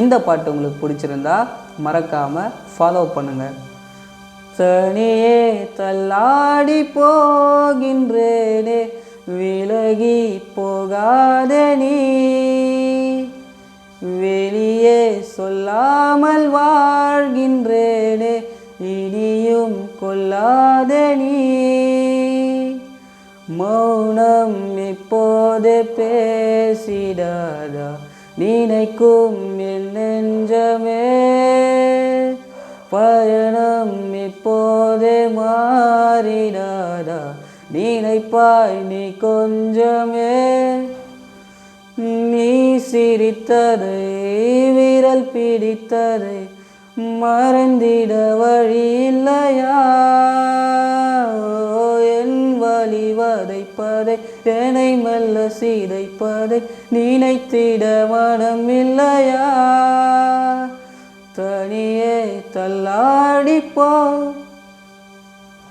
இந்த பாட்டு உங்களுக்கு பிடிச்சிருந்தா மறக்காமல் ஃபாலோ பண்ணுங்கள். தனியே தள்ளாடி போகின்றேனே விலகி போகாதே நீ, வெளியே சொல்லாமல் வாழ்கின்றேனே இனியும் கொல்லாதே நீ. மௌனம் இப்போது பேசிடாதா நினைக்கும் என் நெஞ்சமே, பயணம் இப்போதே மாறிடாதா நினைப்பாய் நீ கொஞ்சமே. நீ சிரித்ததை விரல் பிடித்ததை மறந்திட வழி இல்லையா, என் வழி வதைப்பதை என்னை மெல்ல சிதைப்பதை நினைத்திட மனம் இல்லையா. தனியே தள்ளாடி போ